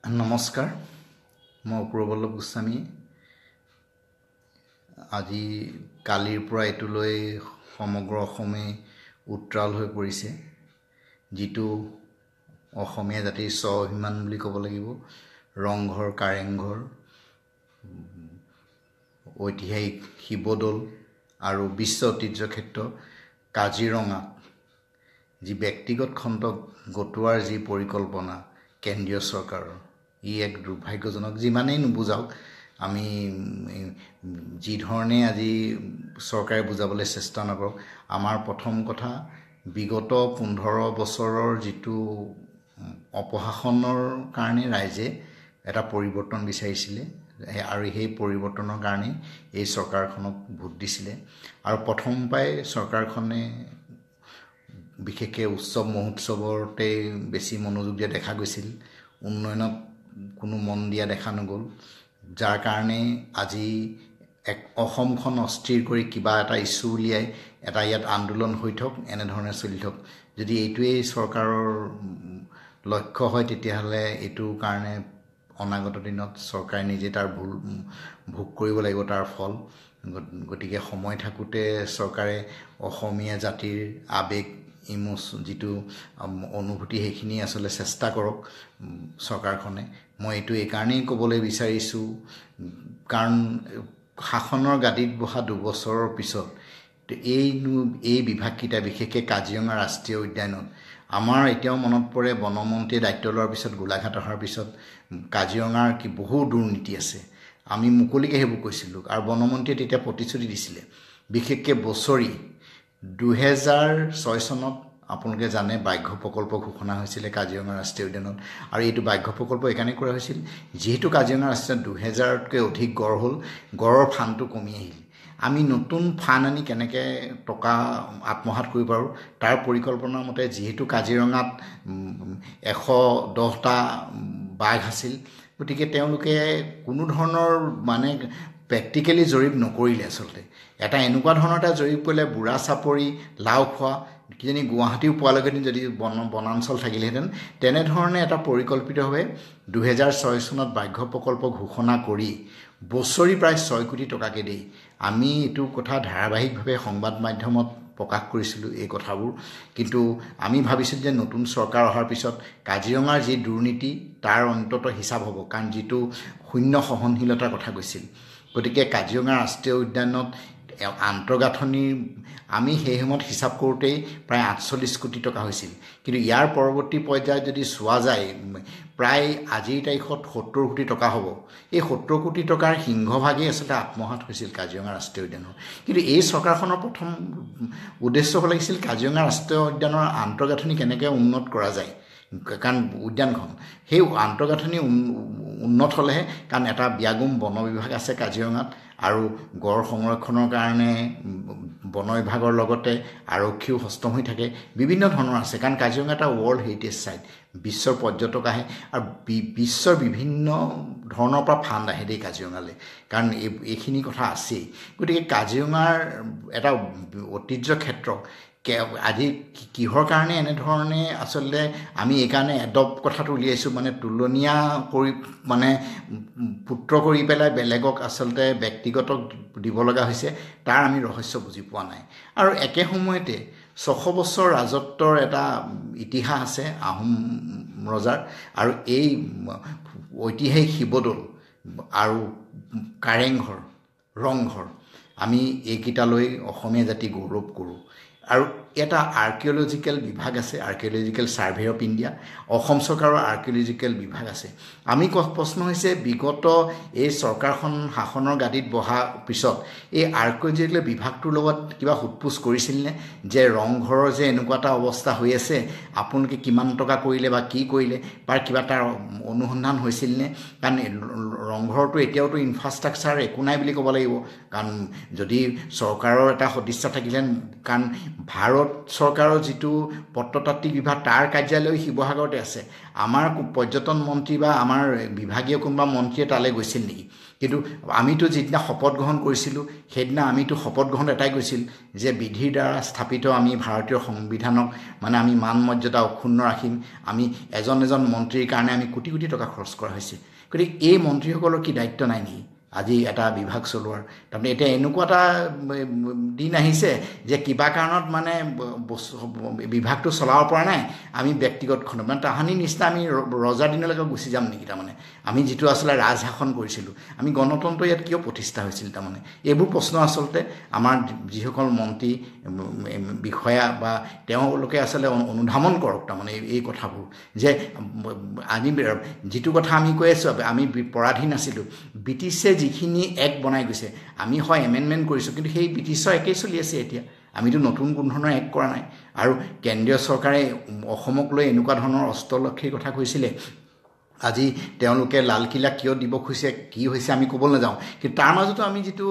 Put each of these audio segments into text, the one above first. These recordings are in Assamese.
নমস্কাৰ, মই অপূৰ্বল্লভ গোস্বামী। আজি কালিৰ পৰা এইটোলৈ সমগ্ৰ অসমে উত্ৰাল হৈ পৰিছে। যিটো অসমীয়া জাতিৰ স্বাভিমান বুলি ক'ব লাগিব। ৰংঘৰ, কাৰেংঘৰ, ঐতিহাসিক শিৱদৌল আৰু বিশ্ব ঐতিহ্য ক্ষেত্ৰ কাজিৰঙা যি ব্যক্তিগত খণ্ডক গটোৱাৰ যি পৰিকল্পনা কেন্দ্ৰীয় চৰকাৰৰ, ই এক দুৰ্ভাগ্যজনক। যিমানেই নুবুজাওক, আমি যি ধৰণে আজি চৰকাৰে বুজাবলৈ চেষ্টা নকৰক, আমাৰ প্ৰথম কথা বিগত 15 বছৰৰ যিটো অপশাসনৰ কাৰণে ৰাইজে এটা পৰিৱৰ্তন বিচাৰিছিলে আৰু সেই পৰিৱৰ্তনৰ কাৰণেই এই চৰকাৰখনক ভোট দিছিলে। আৰু প্ৰথম পৰাই চৰকাৰখনে বিশেষকৈ উৎসৱ মহোৎসৱতে বেছি মনোযোগ দিয়া দেখা গৈছিল। উন্নয়নত কোনো মন দিয়া দেখা নগ'ল, যাৰ কাৰণে আজি অসমখন অস্থিৰ কৰি কিবা এটা ইছ্যু উলিয়াই এটা ইয়াত আন্দোলন হৈ থাকক, এনেধৰণে চলি থাকক। যদি এইটোৱেই চৰকাৰৰ লক্ষ্য হয়, তেতিয়াহ'লে এইটোৰ কাৰণে অনাগত দিনত চৰকাৰে নিজে তাৰ ভোগ কৰিব লাগিব তাৰ ফল। গতিকে সময় থাকোঁতে চৰকাৰে অসমীয়া জাতিৰ আৱেগ, যিটো অনুভূতি, সেইখিনি আচলতে চেষ্টা কৰক চৰকাৰখনে। মই এইটো এইকাৰণেই ক'বলৈ বিচাৰিছোঁ, কাৰণ শাসনৰ গাদীত বহা 2 বছৰৰ পিছত এই বিভাগকেইটা, বিশেষকৈ কাজিৰঙা ৰাষ্ট্ৰীয় উদ্যানত আমাৰ এতিয়াও মনত পৰে, বনমন্ত্ৰীয়ে দায়িত্ব লোৱাৰ পিছত, গোলাঘাট অহাৰ পিছত কাজিৰঙাৰ বহু দুৰ্নীতি আছে। আমি মুকলিকৈ সেইবোৰ কৈছিলোঁ আৰু বনমন্ত্ৰীয়ে তেতিয়া প্ৰতিশ্ৰুতি দিছিলে। বিশেষকৈ বছৰি 2006 চনত আপোনালোকে জানে ব্যাঘ্ৰ প্ৰকল্প ঘোষণা হৈছিলে কাজিৰঙা ৰাষ্ট্ৰীয় উদ্যানত। আৰু এইটো ব্যাঘ্ৰ প্ৰকল্প এইকাৰণেই কৰা হৈছিল, যিহেতু কাজিৰঙা ৰাষ্ট্ৰীয় 2000তকৈ অধিক গড় হ'ল, গড়ৰ ফাণ্ডটো কমি আহিল। আমি নতুন ফাণ্ড আনি কেনেকৈ টকা আত্মসাৎ কৰিব পাৰোঁ তাৰ পৰিকল্পনাৰ মতে, যিহেতু কাজিৰঙাত 110টা বাঘ আছিল, গতিকে তেওঁলোকে কোনো ধৰণৰ প্ৰেক্টিকেলি জৰীপ নকৰিলে। আচলতে এটা এনেকুৱা ধৰণৰ এটা জৰীপ কৰিলে, বুঢ়া চাপৰি, লাওখোৱা, কিজানি গুৱাহাটীও পোৱালৈকে যদি বনাঞ্চল থাকিলেহেঁতেন, তেনেধৰণে এটা পৰিকল্পিতভাৱে 2006 চনত ব্যাঘ্ৰ প্ৰকল্প ঘোষণা কৰি বছৰি প্ৰায় 6 কোটি টকাকৈ দি আমি এইটো কথা ধাৰাবাহিকভাৱে সংবাদ মাধ্যমত প্ৰকাশ কৰিছিলোঁ এই কথাবোৰ। কিন্তু আমি ভাবিছিলোঁ যে নতুন চৰকাৰ অহাৰ পিছত কাজিৰঙাৰ যি দুৰ্নীতি তাৰ অন্তত হিচাপ হ'ব, কাৰণ যিটো শূন্য সহনশীলতাৰ কথা কৈছিল। গতিকে কাজিৰঙা ৰাষ্ট্ৰীয় উদ্যানত আন্তঃগাঁথনিৰ আমি সেই সময়ত হিচাপ কৰোঁতেই প্ৰায় 48 কোটি টকা হৈছিল। কিন্তু ইয়াৰ পৰৱৰ্তী পৰ্যায়ত যদি চোৱা যায়, প্ৰায় আজিৰ তাৰিখত 70 কোটি টকা হ'ব। এই 70 কোটি টকাৰ সিংহভাগেই আচলতে আত্মসাৎ হৈছিল কাজিৰঙা ৰাষ্ট্ৰীয় উদ্যানৰ। কিন্তু এই চৰকাৰখনৰ প্ৰথম উদ্দেশ্য হ'ব লাগিছিল কাজিৰঙা ৰাষ্ট্ৰীয় উদ্যানৰ আন্তঃগাঁথনি কেনেকৈ উন্নত কৰা যায়, কাৰণ উদ্যানখন সেই আন্তঃগাঁথনি উন্নত হ'লেহে, কাৰণ এটা ব্যাগুম বন বিভাগ আছে কাজিৰঙাত, আৰু গড় সংৰক্ষণৰ কাৰণে বন বিভাগৰ লগতে আৰক্ষীও সষ্টম হৈ থাকে, বিভিন্ন ধৰণৰ আছে। কাৰণ কাজিৰঙা এটা ৱৰ্ল্ড হেৰিটেজ ছাইট, বিশ্বৰ পৰ্যটক আহে আৰু বিশ্বৰ বিভিন্ন ধৰণৰ পৰা ফাণ্ড আহে দেই কাজিৰঙালৈ, কাৰণ এইখিনি কথা আছেই। গতিকে কাজিৰঙাৰ এটা ঐতিহ্য ক্ষেত্ৰ আজি কিহৰ কাৰণে এনেধৰণে আচলতে আমি এইকাৰণে এডপ্ট কথাটো উলিয়াইছোঁ, তুলনীয়া কৰি পুত্ৰ কৰি পেলাই বেলেগক আচলতে ব্যক্তিগতক দিব লগা হৈছে, তাৰ আমি ৰহস্য বুজি পোৱা নাই। আৰু একে সময়তে 600 বছৰ ৰাজত্বৰ এটা ইতিহাস আছে আহোম ৰজাৰ, আৰু এই ঐতিহাসিক শিৱদৌল আৰু কাৰেংঘৰ, ৰংঘৰ, আমি এইকেইটালৈ অসমীয়া জাতি গৌৰৱ কৰোঁ। আৰু এটা আৰ্কিঅলজিকেল বিভাগ আছে, archaeological survey of India, Assam চৰকাৰৰ আৰ্কিঅলজিকেল বিভাগ আছে। আমি প্ৰশ্ন হৈছে, বিগত এই চৰকাৰখন শাসনৰ গাদীত বহাৰ পিছত এই আৰ্কিঅলজিকেল বিভাগটোৰ লগত কিবা সোধপোছ কৰিছিলনে, যে ৰংঘৰৰ যে এনেকুৱা এটা অৱস্থা হৈ আছে, আপোনালোকে কিমান টকা কৰিলে বা কি কৰিলে, বা কিবা তাৰ অনুসন্ধান হৈছিলনে? কাৰণ ৰংঘৰটো এতিয়াওতো ইনফ্ৰাষ্ট্ৰাকচাৰ একো নাই বুলি ক'ব লাগিব, কাৰণ যদি চৰকাৰৰ এটা সদিচ্ছা থাকিলেহেঁতেন, কাৰণ ভাৰত ভাৰত চৰকাৰৰ যিটো পত্ৰতাত্ত্বিক বিভাগ তাৰ কাৰ্যালয় শিৱসাগৰতে আছে আমাৰ পৰ্যটন মন্ত্ৰী বা আমাৰ বিভাগীয় কোনোবা মন্ত্ৰীয়ে তালৈ গৈছিল নেকি কিন্তু আমিতো যিদিনা শপত গ্ৰহণ কৰিছিলোঁ সেইদিনা আমিতো শপত গ্ৰহণ এটাই কৈছিল যে বিধিৰ দ্বাৰা স্থাপিত আমি ভাৰতীয় সংবিধানক মানে আমি মান মৰ্যাদা অক্ষুণ্ণ ৰাখিম আমি এজন মন্ত্ৰীৰ কাৰণে আমি কোটি কোটি টকা খৰচ কৰা হৈছে গতিকে এই মন্ত্ৰীসকলৰ কি দায়িত্ব নাই নেকি আজি এটা বিভাগ চলোৱাৰ তাৰমানে এতিয়া এনেকুৱা এটা দিন আহিছে যে কিবা কাৰণত মানে বিভাগটো চলাব পৰা নাই আমি ব্যক্তিগত খণ্ড মানে তাহানি নিচিনা আমি ৰজাৰ দিনলৈকে গুচি যাম নেকি তাৰমানে আমি যিটো আচলতে ৰাজশাসন কৰিছিলোঁ আমি গণতন্ত্ৰ ইয়াত কিয় প্ৰতিষ্ঠা হৈছিল তাৰমানে এইবোৰ প্ৰশ্ন আচলতে আমাৰ যিসকল মন্ত্ৰী বিষয়া বা তেওঁলোকে আচলতে অনুধাৱন কৰক তাৰমানে এই কথাবোৰ যে আজি যিটো কথা আমি কৈ আছোঁ আমি পৰাধীন আছিলোঁ ব্ৰিটিছে যিখিনি এক্ট বনাই গৈছে আমি হয় এমেণ্ডমেণ্ট কৰিছোঁ কিন্তু সেই ব্ৰিটিছৰ একেই চলি আছে এতিয়া আমিতো নতুন কোনো ধৰণৰ এক্ট কৰা নাই আৰু কেন্দ্ৰীয় চৰকাৰে অসমক লৈ এনেকুৱা ধৰণৰ অস্ত্ৰলক্ষীৰ কথা কৈছিলে আজি তেওঁলোকে লালকিল্লা কিয় দিব খুজিছে কি হৈছে আমি ক'বলৈ নাযাওঁ কিন্তু তাৰ মাজতো আমি যিটো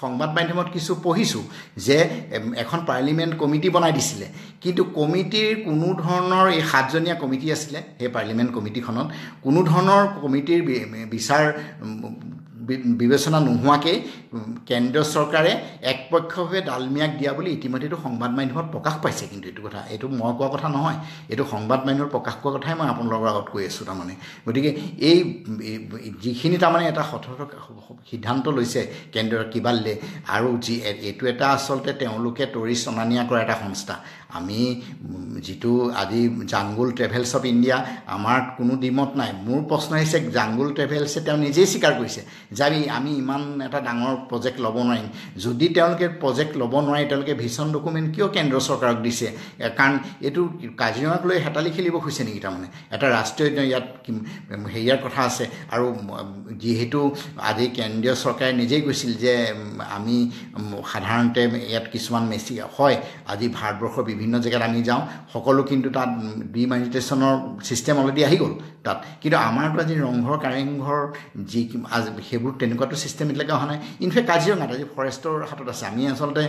সংবাদ মাধ্যমত কিছু পঢ়িছোঁ যে এখন পাৰ্লিমেণ্ট কমিটি বনাই দিছিলে কিন্তু কমিটিৰ কোনো ধৰণৰ এই 7জনীয়া কমিটি আছিলে সেই পাৰ্লিমেণ্ট কমিটিখনত কোনো ধৰণৰ কমিটিৰ বিচাৰ বিবেচনা নোহোৱাকৈ কেন্দ্ৰীয় চৰকাৰে একপক্ষভাৱে ডালমিয়াক দিয়া বুলি ইতিমধ্যেতো সংবাদ মাধ্যমত প্ৰকাশ পাইছে কিন্তু এইটো কথা এইটো মই কোৱা কথা নহয় এইটো সংবাদ মাধ্যমত প্ৰকাশ পোৱা কথাই মই আপোনালোকৰ আগত কৈ আছোঁ তাৰমানে গতিকে এই যিখিনি তাৰমানে এটা সঠোৰ সিদ্ধান্ত লৈছে কেন্দ্ৰৰ কিবালে আৰু এইটো এটা আচলতে তেওঁলোকে তৰি অনা নিয়া কৰা এটা সংস্থা আমি যিটো আজি জাংগুল ট্ৰেভেলছ অফ ইণ্ডিয়া আমাৰ কোনো দ্বিমত নাই মোৰ প্ৰশ্ন হৈছে জাংগুল ট্ৰেভেলছে তেওঁ নিজেই স্বীকাৰ কৰিছে যে আমি ইমান এটা ডাঙৰ প্ৰজেক্ট ল'ব নোৱাৰিম যদি তেওঁলোকে প্ৰজেক্ট ল'ব নোৱাৰে তেওঁলোকে ভিছন ডকুমেণ্ট কিয় কেন্দ্ৰ চৰকাৰক দিছে কাৰণ এইটো কাজিৰঙাক লৈ হেতালি খেলিব খুজিছে নেকি তাৰমানে এটা ৰাষ্ট্ৰীয় ইয়াত হেৰিয়াৰ কথা আছে আৰু যিহেতু আজি কেন্দ্ৰীয় চৰকাৰে নিজেই কৈছিল যে আমি সাধাৰণতে ইয়াত কিছুমান মেচি হয় আজি ভাৰতবৰ্ষৰ বিভিন্ন জেগাত আমি যাওঁ সকলো কিন্তু তাত ডিমনিটাইজেশ্যনৰ ছিষ্টেম অলৰেডি আহি গ'ল তাত কিন্তু আমাৰতো আজি ৰংঘৰ কাৰেংঘৰ যি সেইবোৰ তেনেকুৱাটো ছিষ্টেম এতিয়ালৈকে অহা নাই ইনফেক্ট কাজিৰঙাত আজি ফৰেষ্টৰ হাতত আছে আমি আচলতে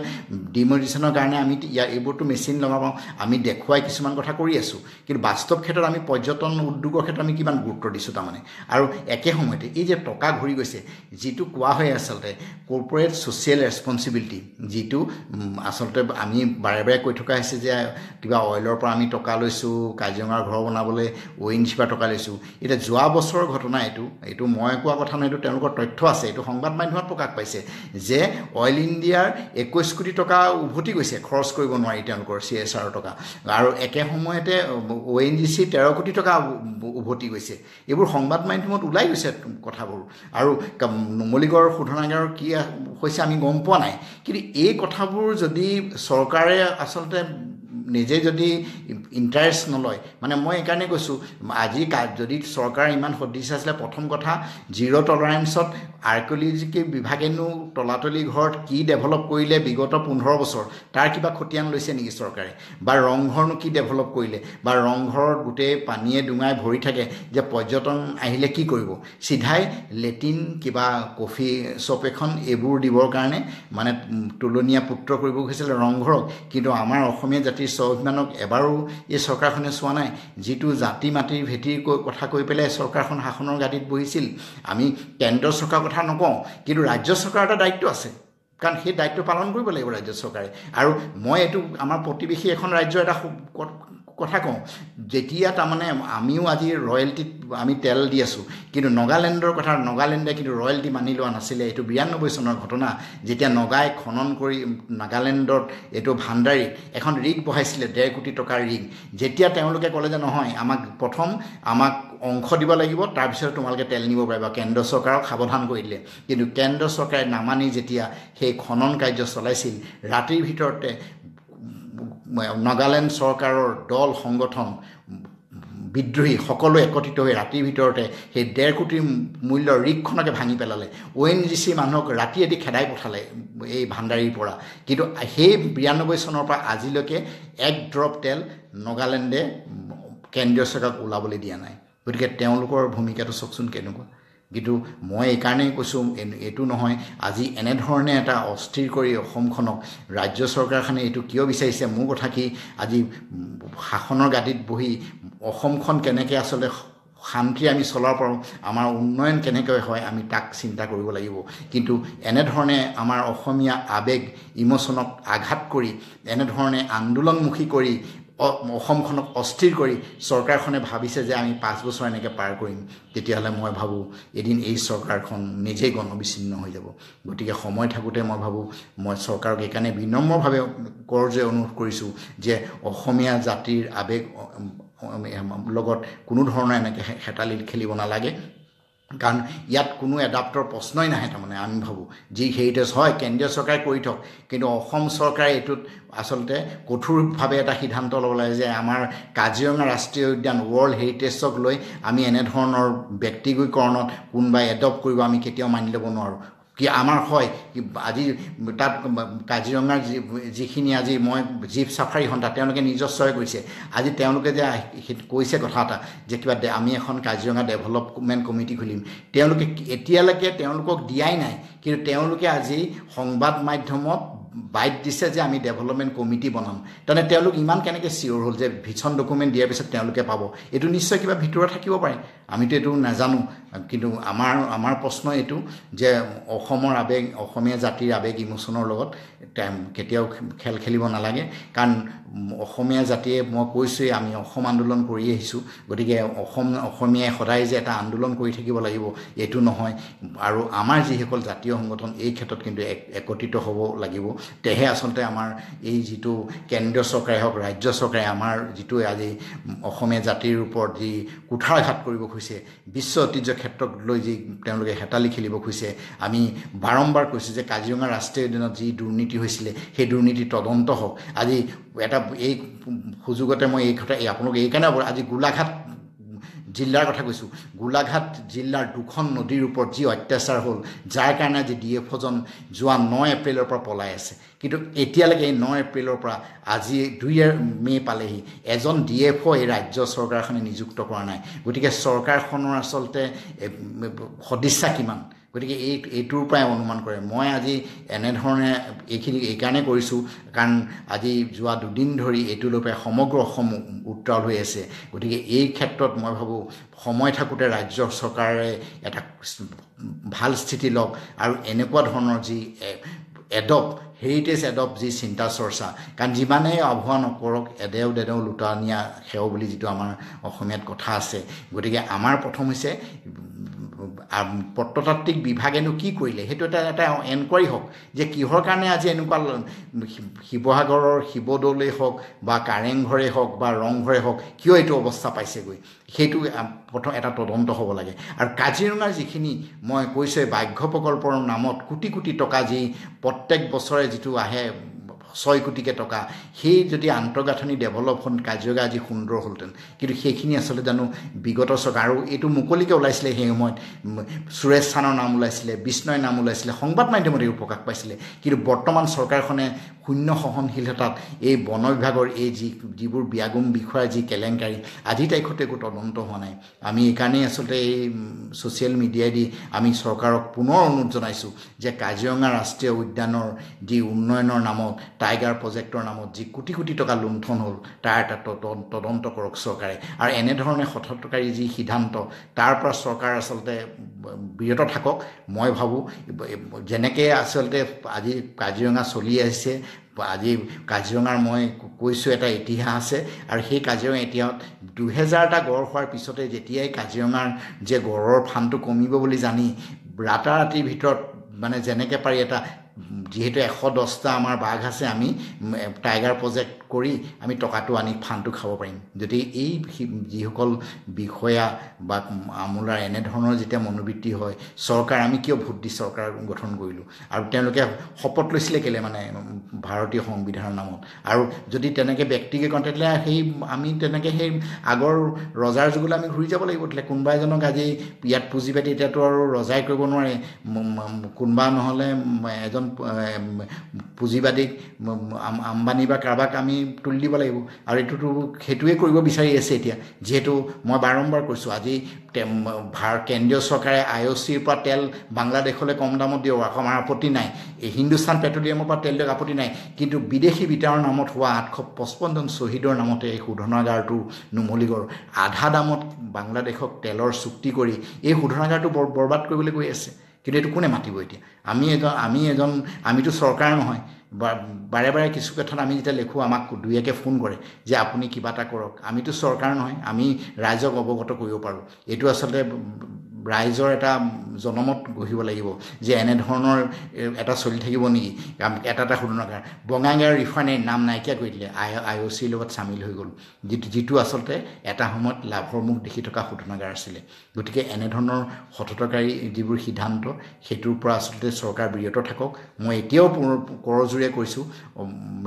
ডিমনিটাইজেশ্যনৰ কাৰণে আমি এইবোৰতো মেচিন লগাব আমি দেখুৱাই কিছুমান কথা কৰি আছোঁ কিন্তু বাস্তৱ ক্ষেত্ৰত আমি পৰ্যটন উদ্যোগৰ ক্ষেত্ৰত আমি কিমান গুৰুত্ব দিছোঁ তাৰমানে আৰু একে সময়তে এই যে টকা ঘূৰি গৈছে যিটো কোৱা হয় আচলতে কৰ্পৰেট ছ'চিয়েল ৰেছপনচিবিলিটি যিটো আচলতে আমি বাৰে বাৰে কৈ থকা হৈছে যে কিবা অইলৰ পৰা আমি টকা লৈছোঁ কাজিৰঙাৰ ঘৰ বনাবলৈ ONGCৰ পৰা টকা লৈছোঁ এতিয়া যোৱা বছৰৰ ঘটনা এইটো মই কোৱা কথা নহয় এইটো তেওঁলোকৰ তথ্য আছে এইটো সংবাদ মাধ্যমত প্ৰকাশ পাইছে যে অইল ইণ্ডিয়াৰ 21 কোটি টকা উভতি গৈছে খৰচ কৰিব নোৱাৰি তেওঁলোকৰ CSR টকা আৰু একে সময়তে ONGC 13 কোটি টকা উভতি গৈছে এইবোৰ সংবাদ মাধ্যমত ওলাই গৈছে কথাবোৰ আৰু নুমলীগড় শোধনাগাৰৰ কি হৈছে আমি গম পোৱা নাই কিন্তু এই কথাবোৰ যদি চৰকাৰে আচলতে নিজে যদি ইণ্টাৰেষ্ট নলয় মানে মই এইকাৰণে কৈছোঁ আজি যদি চৰকাৰ ইমান সদিচ্ছা আছিলে প্ৰথম কথা জিৰ' টলাৰেঞ্চত আৰ্কিঅলজিকেল বিভাগেনো তলাতলি ঘৰত কি ডেভেলপ কৰিলে বিগত 15 বছৰ তাৰ কিবা খতিয়ান লৈছে নেকি চৰকাৰে বা ৰংঘৰনো কি ডেভেলপ কৰিলে বা ৰংঘৰত গোটেই পানীয়ে ডুঙাই ভৰি থাকে যে পৰ্যটন আহিলে কি কৰিব চিধাই লেট্ৰিন কিবা কফি শ্বপ এখন এইবোৰ দিবৰ কাৰণে মানে তুলনীয়া পুত্ৰ কৰিব খুজিছিলে ৰংঘৰক কিন্তু আমাৰ অসমীয়া জাতিৰ স্বাভিমানক এবাৰো এই চৰকাৰখনে চোৱা নাই যিটো জাতি মাটিৰ ভেটিৰ কথা কৈ পেলাই চৰকাৰখন শাসনৰ গাদীত বহিছিল আমি কেন্দ্ৰ চৰকাৰৰ কথা নকওঁ কিন্তু ৰাজ্য চৰকাৰৰ এটা দায়িত্ব আছে কাৰণ সেই দায়িত্ব পালন কৰিব লাগিব ৰাজ্য চৰকাৰে আৰু মই এইটো আমাৰ প্ৰতিবেশী এখন ৰাজ্যৰ এটা কথা কওঁ যেতিয়া তাৰমানে আমিও আজি ৰয়েলটিত আমি তেল দি আছোঁ কিন্তু নাগালেণ্ডৰ কথা নাগালেণ্ডে কিন্তু ৰয়েলটি মানি লোৱা নাছিলে এইটো 92 চনৰ ঘটনা যেতিয়া নগাই খনন কৰি নাগালেণ্ডত এইটো ভাণ্ডাৰীত এখন ৰিগ বহাইছিলে 1.5 কোটি টকাৰ ৰিগ যেতিয়া তেওঁলোকে ক'লে যে নহয় আমাক অংশ দিব লাগিব তাৰপিছত তোমালোকে তেল নিব পাৰিবা কেন্দ্ৰ চৰকাৰক সাৱধান কৰি দিলে কিন্তু কেন্দ্ৰ চৰকাৰে নামানি যেতিয়া সেই খনন কাৰ্য চলাইছিল ৰাতিৰ ভিতৰতে নাগালেণ্ড চৰকাৰৰ দল সংগঠন বিদ্ৰোহী সকলো একত্ৰিত হৈ ৰাতিৰ ভিতৰতে সেই 1.5 কোটি মূল্যৰ ৰিগখনকে ভাঙি পেলালে ONGC মানুহক ৰাতি এটি খেদাই পঠালে এই ভাণ্ডাৰীৰ পৰা কিন্তু সেই 92 চনৰ পৰা আজিলৈকে এক ড্ৰপ তেল নাগালেণ্ডে কেন্দ্ৰীয় চৰকাৰক ওলাবলৈ দিয়া নাই গতিকে তেওঁলোকৰ ভূমিকাটো চাওকচোন কেনেকুৱা কিন্তু মই এইকাৰণেই কৈছোঁ এইটো নহয় আজি এনেধৰণে এটা অস্থিৰ কৰি অসমখনক ৰাজ্য চৰকাৰখনে এইটো কিয় বিচাৰিছে মোৰ কথা কি আজি শাসনৰ গাদীত বহি অসমখন কেনেকৈ আচলতে শান্তি আমি চলাব পাৰোঁ আমাৰ উন্নয়ন কেনেকৈ হয় আমি তাক চিন্তা কৰিব লাগিব কিন্তু এনেধৰণে আমাৰ অসমীয়া আৱেগ ইমোশ্যনক আঘাত কৰি এনেধৰণে আন্দোলনমুখী কৰি অসমখনক অস্থিৰ কৰি চৰকাৰখনে ভাবিছে যে আমি 5 বছৰ এনেকৈ পাৰ কৰিম তেতিয়াহ'লে মই ভাবোঁ এদিন এই চৰকাৰখন নিজেই গণবিচ্ছিন্ন হৈ যাব গতিকে সময় থাকোঁতে মই ভাবোঁ মই চৰকাৰক এইকাৰণে বিনম্ৰভাৱে কৰজোৰে অনুৰোধ কৰিছোঁ যে অসমীয়া জাতিৰ আৱেগ লগত কোনো ধৰণৰ এনেকৈ হেতালি খেলিব নালাগে কাৰণ ইয়াত কোনো এডাপ্টৰ প্ৰশ্নই নাহে তাৰমানে আমি ভাবোঁ যি হেৰিটেজ হয় কেন্দ্ৰীয় চৰকাৰে কৰি থওক কিন্তু অসম চৰকাৰে এইটোত আচলতে কঠোৰভাৱে এটা সিদ্ধান্ত ল'ব লাগে যে আমাৰ কাজিৰঙা ৰাষ্ট্ৰীয় উদ্যান ৱৰ্ল্ড হেৰিটেজক লৈ আমি এনেধৰণৰ ব্যক্তিগতকৰণত কোনোবাই এডপ্ট কৰিব আমি কেতিয়াও মানি ল'ব নোৱাৰোঁ কি আমাৰ হয় আজি তাত কাজিৰঙাৰ যিখিনি আজি মই জীপ চাফাৰী সন্থা তেওঁলোকে নিজস্বই কৈছে আজি তেওঁলোকে যে কৈছে কথা এটা যে কিবা আমি এখন কাজিৰঙা ডেভেলপমেণ্ট কমিটি খুলিম তেওঁলোকে এতিয়ালৈকে তেওঁলোকক দিয়াই নাই কিন্তু তেওঁলোকে আজি সংবাদ মাধ্যমত বাইট দিছে যে আমি ডেভেলপমেণ্ট কমিটি বনাম তেনে তেওঁলোক ইমান কেনেকৈ চিয়'ৰ হ'ল যে ভিজন ডকুমেণ্ট দিয়াৰ পিছত তেওঁলোকে পাব এইটো নিশ্চয় কিবা ভিতৰত থাকিব পাৰে আমিতো এইটো নাজানো কিন্তু আমাৰ প্ৰশ্ন এইটো যে অসমৰ আৱেগ অসমীয়া জাতিৰ আৱেগ ইমোশ্যনৰ লগত কেতিয়াও খেল খেলিব নালাগে কাৰণ অসমীয়া জাতিয়ে মই কৈছোঁৱেই আমি অসম আন্দোলন কৰি আহিছোঁ গতিকে অসমীয়াই সদায় যে এটা আন্দোলন কৰি থাকিব লাগিব এইটো নহয় আৰু আমাৰ যিসকল জাতীয় সংগঠন এই ক্ষেত্ৰত কিন্তু একত্ৰিত হ'ব লাগিব তেহে আচলতে আমাৰ এই যিটো কেন্দ্ৰীয় চৰকাৰে হওক ৰাজ্য চৰকাৰে আমাৰ যিটো আজি অসমীয়া জাতিৰ ওপৰত যি কুঠাৰঘাত কৰিব খুজিছে বিশ্ব ঐতিহ্য ক্ষেত্ৰক লৈ যি তেওঁলোকে হেতালি খেলিব খুজিছে আমি বাৰম্বাৰ কৈছোঁ যে কাজিৰঙা ৰাষ্ট্ৰীয় উদ্যানত যি দুৰ্নীতি হৈছিলে সেই দুৰ্নীতি তদন্ত হওক আজি এটা এই সুযোগতে মই এই কথা আপোনালোকে এইকাৰণে আজি গোলাঘাট জিলাৰ কথা কৈছোঁ গোলাঘাট জিলাৰ 2খন নদীৰ ওপৰত যি অত্যাচাৰ হ'ল যাৰ কাৰণে আজি DFOজন যোৱা 9 এপ্ৰিলৰ পৰা পলাই আছে কিন্তু এতিয়ালৈকে এই 9 এপ্ৰিলৰ পৰা আজি 2 মে পালেহি এজন DFO এই ৰাজ্য চৰকাৰখনে নিযুক্ত কৰা নাই গতিকে চৰকাৰখনৰ আচলতে সদিচ্ছা কিমান গতিকে এইটোৰ পৰাই অনুমান কৰে মই আজি এনেধৰণে এইকাৰণে কৰিছোঁ কাৰণ আজি যোৱা 2 দিন ধৰি এইটো লৈ পেলাই সমগ্ৰ অসম উত্তাল হৈ আছে গতিকে এই ক্ষেত্ৰত মই ভাবোঁ সময় থাকোঁতে ৰাজ্য চৰকাৰে এটা ভাল স্থিতি লওক আৰু এনেকুৱা ধৰণৰ যি হেৰিটেজ এডপ্ট যি চিন্তা চৰ্চা কাৰণ যিমানেই আহ্বান নকৰক এদেও লুটা নিয়া সেও বুলি যিটো আমাৰ অসমীয়াত কথা আছে গতিকে আমাৰ প্ৰথম হৈছে প্ৰত্নতাত্ত্বিক বিভাগেনো কি কৰিলে সেইটো এটা এনকুৱাৰী হওক যে কিহৰ কাৰণে আজি এনেকুৱা শিৱসাগৰৰ শিৱদৌলেই হওক বা কাৰেংঘৰেই হওক বা ৰংঘৰেই হওক কিয় এইটো অৱস্থা পাইছেগৈ সেইটো প্ৰথম এটা তদন্ত হ'ব লাগে আৰু কাজিৰঙাৰ যিখিনি মই কৈছোঁ ব্যাঘ্ৰ প্ৰকল্পৰ নামত কোটি কোটি টকা যি প্ৰত্যেক বছৰে যিটো আহে 6 কোটিকৈ টকা সেই যদি আন্তঃগাঁথনি ডেভেলপ হ'ল কাজিৰঙা আজি সুন্দৰ হ'লহেঁতেন কিন্তু সেইখিনি আচলতে জানো বিগত চৰকাৰ আৰু এইটো মুকলিকৈ ওলাইছিলে সেই সময়ত সুৰেশ চানৰ নাম ওলাইছিলে বিষ্ণয়ৰ নাম ওলাইছিলে সংবাদ মাধ্যমত এইবোৰ প্ৰকাশ পাইছিলে কিন্তু বৰ্তমান চৰকাৰখনে শূন্য সহনশীলতাত এই বন বিভাগৰ এই যিবোৰ বিয়াগুম বিষয়াৰ যি কেলেংকাৰী আজি তাৰিখতে একো তদন্ত হোৱা নাই আমি এইকাৰণেই আচলতে এই ছ'চিয়েল মিডিয়াই দি আমি চৰকাৰক পুনৰ অনুৰোধ জনাইছোঁ যে কাজিৰঙা ৰাষ্ট্ৰীয় উদ্যানৰ যি উন্নয়নৰ নামত টাইগাৰ প্ৰজেক্টৰ নামত যি কোটি কোটি টকা লুণ্ঠন হ'ল তাৰ এটা তদন্ত কৰক চৰকাৰে আৰু এনেধৰণে হঠকাৰী যি সিদ্ধান্ত তাৰ পৰা চৰকাৰ আচলতে বিৰত থাকক মই ভাবোঁ যেনেকৈ আচলতে আজি কাজিৰঙা চলি আহিছে আজি কাজিৰঙাৰ মই কৈছোঁ এটা ইতিহাস আছে আৰু সেই কাজিৰঙা ইতিহাসত 2000টা গড় হোৱাৰ পিছতে যেতিয়াই কাজিৰঙাৰ যে গড়ৰ ফাণ্ডটো কমিব বুলি জানি ৰাতাৰাতিৰ ভিতৰত মানে যেনেকৈ পাৰি এটা যিহেতু 110টা আমাৰ বাঘ আছে আমি টাইগাৰ প্ৰজেক্ট কৰি আমি টকাটো আনি ফাণ্ডটো খাব পাৰিম যদি এই যিসকল বিষয়া বা আমোলাৰ এনেধৰণৰ যেতিয়া মনোবৃত্তি হয় চৰকাৰ আমি কিয় ভোট দি চৰকাৰ গঠন কৰিলোঁ আৰু তেওঁলোকে শপত লৈছিলে কেলৈ মানে ভাৰতীয় সংবিধানৰ নামত আৰু যদি তেনেকৈ ব্যক্তিগত তেতিয়াহ'লে আমি তেনেকৈ সেই আগৰ ৰজাৰ যুগলৈ আমি ঘূৰি যাব লাগিব তেতিয়াহ'লে কোনোবা এজনক আজি ইয়াত পুঁজি পাতি এতিয়াতো আৰু ৰজাই কৰিব নোৱাৰে কোনোবা নহ'লে এজন পুঁজিবাদীক আম্বানী বা কাৰোবাক আমি তুলি দিব লাগিব আৰু এইটোতো সেইটোৱে কৰিব বিচাৰি আছে এতিয়া যেহেতু মই বাৰম্বাৰ কৈছোঁ আজি কেন্দ্ৰীয় চৰকাৰে IOCৰ পৰা তেল বাংলাদেশলৈ কম দামত দিয়ক আমাৰ আপত্তি নাই এই হিন্দুস্তান পেট্ৰলিয়ামৰ পৰা তেল দিয়ক আপত্তি নাই কিন্তু বিদেশী বিটাৰৰ নামত হোৱা 855 জন শ্বহীদৰ নামতে এই শোধনাগাৰটো নুমলী গড় আধা দামত বাংলাদেশক তেলৰ চুক্তি কৰি এই শোধনাগাৰটো বৰবাদ কৰিবলৈ গৈ আছে কিন্তু এইটো কোনে মাতিব এতিয়া আমিতো চৰকাৰ নহয় বাৰে বাৰে কিছু কথাত আমি যেতিয়া লেখোঁ আমাক দুই একে ফোন কৰে যে আপুনি কিবা এটা কৰক আমিতো চৰকাৰ নহয় আমি ৰাইজক অৱগত কৰিব পাৰোঁ এইটো আচলতে ৰাইজৰ এটা জনমত গঢ়িব লাগিব যে এনেধৰণৰ এটা চলি থাকিব নেকি এটা শোধনাগাৰ বঙাইগাঁও ৰিফাইনাৰীৰ নাম নাইকিয়া কৰি দিলে IOCৰ লগত চামিল হৈ গ'ল যিটো আচলতে এটা সময়ত লাভৰ মুখ দেখি থকা শোধনাগাৰ আছিলে গতিকে এনেধৰণৰ সততাকাৰী যিবোৰ সিদ্ধান্ত সেইটোৰ পৰা আচলতে চৰকাৰ বিৰত থাকক মই এতিয়াও কৰজোৰে কৈছোঁ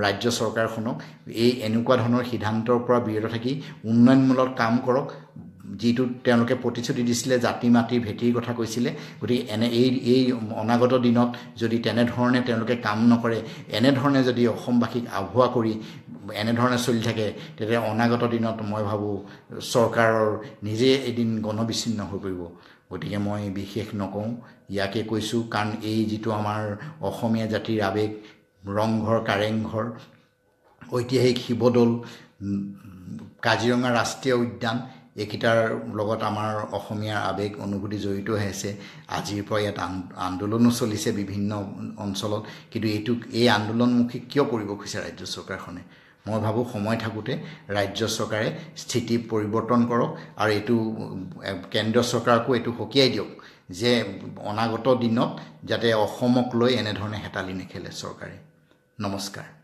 ৰাজ্য চৰকাৰখনক এই এনেকুৱা ধৰণৰ সিদ্ধান্তৰ পৰা বিৰত থাকি উন্নয়নমূলক কাম কৰক যিটো তেওঁলোকে প্ৰতিশ্ৰুতি দিছিলে জাতি মাটিৰ ভেটিৰ কথা কৈছিলে গতিকে এই অনাগত দিনত যদি তেনেধৰণে তেওঁলোকে কাম নকৰে এনেধৰণে যদি অসমবাসীক আভুৱা কৰি এনেধৰণে চলি থাকে তেতিয়া অনাগত দিনত মই ভাবোঁ চৰকাৰৰ নিজে এদিন গণবিচ্ছিন্ন হৈ পৰিব গতিকে মই বিশেষ নকওঁ ইয়াকে কৈছোঁ কাৰণ এই যিটো আমাৰ অসমীয়া জাতিৰ আৱেগ ৰংঘৰ কাৰেংঘৰ ঐতিহাসিক শিৱদৌল কাজিৰঙা ৰাষ্ট্ৰীয় উদ্যান এইকেইটাৰ লগত আমাৰ অসমীয়াৰ আৱেগ অনুভূতি জড়িত হৈ আছে আজিৰ পৰা ইয়াত আন্দোলনো চলিছে বিভিন্ন অঞ্চলত কিন্তু এই আন্দোলনমুখী কিয় কৰিব খুজিছে ৰাজ্য চৰকাৰখনে মই ভাবোঁ সময় থাকোঁতে ৰাজ্য চৰকাৰে স্থিতি পৰিৱৰ্তন কৰক আৰু এইটো কেন্দ্ৰীয় চৰকাৰকো এইটো সকীয়াই দিয়ক যে অনাগত দিনত যাতে অসমক লৈ এনেধৰণে হেতালি নেখেলে চৰকাৰে নমস্কাৰ